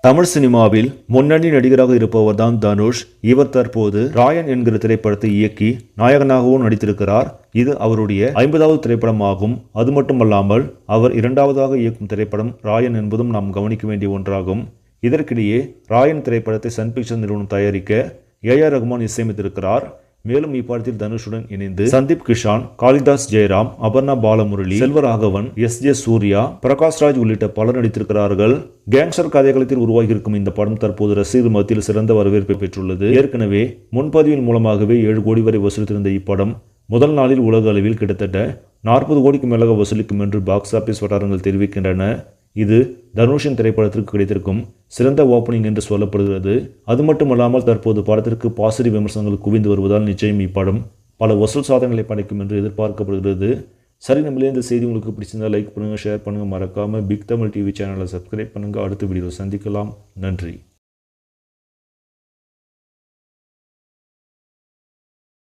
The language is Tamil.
தமிழ் சினிமாவில் முன்னணி நடிகராக இருப்பவர் தான் தனுஷ். இவர் தற்போது ராயன் என்கிற திரைப்படத்தை இயக்கி நாயகனாகவும் நடித்திருக்கிறார். இது அவருடைய 50வது திரைப்படமாகும். அது மட்டுமல்லாமல் அவர் 2வதாக இயக்கும் திரைப்படம் ராயன் என்பதும் நாம் கவனிக்க வேண்டிய ஒன்றாகும். இதற்கிடையே ராயன் திரைப்படத்தை சன் பிக்சர்ஸ் நிறுவனம் தயாரிக்க ஏஆர் ரகுமான் இசையமைத்திருக்கிறார். மேலும் இப்படத்தில் தனுஷுடன் இணைந்து சந்தீப் கிஷான், காளிதாஸ் ஜெயராம், அபர்ணா பாலமுரளி, செல்வராகவன், எஸ்.ஜே. சூர்யா, பிரகாஷ்ராஜ் உள்ளிட்ட பலர் நடித்திருக்கிறார்கள். கேங்ஸ்டர் கதைகளத்தில் உருவாகியிருக்கும் இந்த படம் தற்போது ரசிகர்கள் மத்தியில் சிறந்த வரவேற்பை பெற்றுள்ளது. ஏற்கனவே முன்பதிவின் மூலமாகவே 7 கோடி வரை வசூலித்திருந்த இப்படம் முதல் நாளில் உலக அளவில் கிட்டத்தட்ட 40 கோடிக்கு மேலாக வசூலிக்கும் என்று பாக்ஸ் ஆபீஸ் வட்டாரங்கள் தெரிவிக்கின்றன. இது தனுஷின் திரைப்படத்திற்கு கிடைத்திருக்கும் சிறந்த ஓப்பனிங் என்று சொல்லப்படுகிறது. அது மட்டுமல்லாமல் தற்போது படத்திற்கு பாசிட்டிவ் விமர்சனங்கள் குவிந்து வருவதால் நிச்சயம் இப்படம் பல வசூல் சாதனைகளை படைக்கும் என்று எதிர்பார்க்கப்படுகிறது. சரி, நம்மளே இந்த செய்தி உங்களுக்கு பிடிச்சிருந்தால் லைக் பண்ணுங்கள், ஷேர் பண்ணுங்கள், மறக்காமல் பிக் தமிழ் டிவி சேனலை சப்ஸ்கிரைப் பண்ணுங்கள். அடுத்த வீடியோவில் சந்திக்கலாம். நன்றி.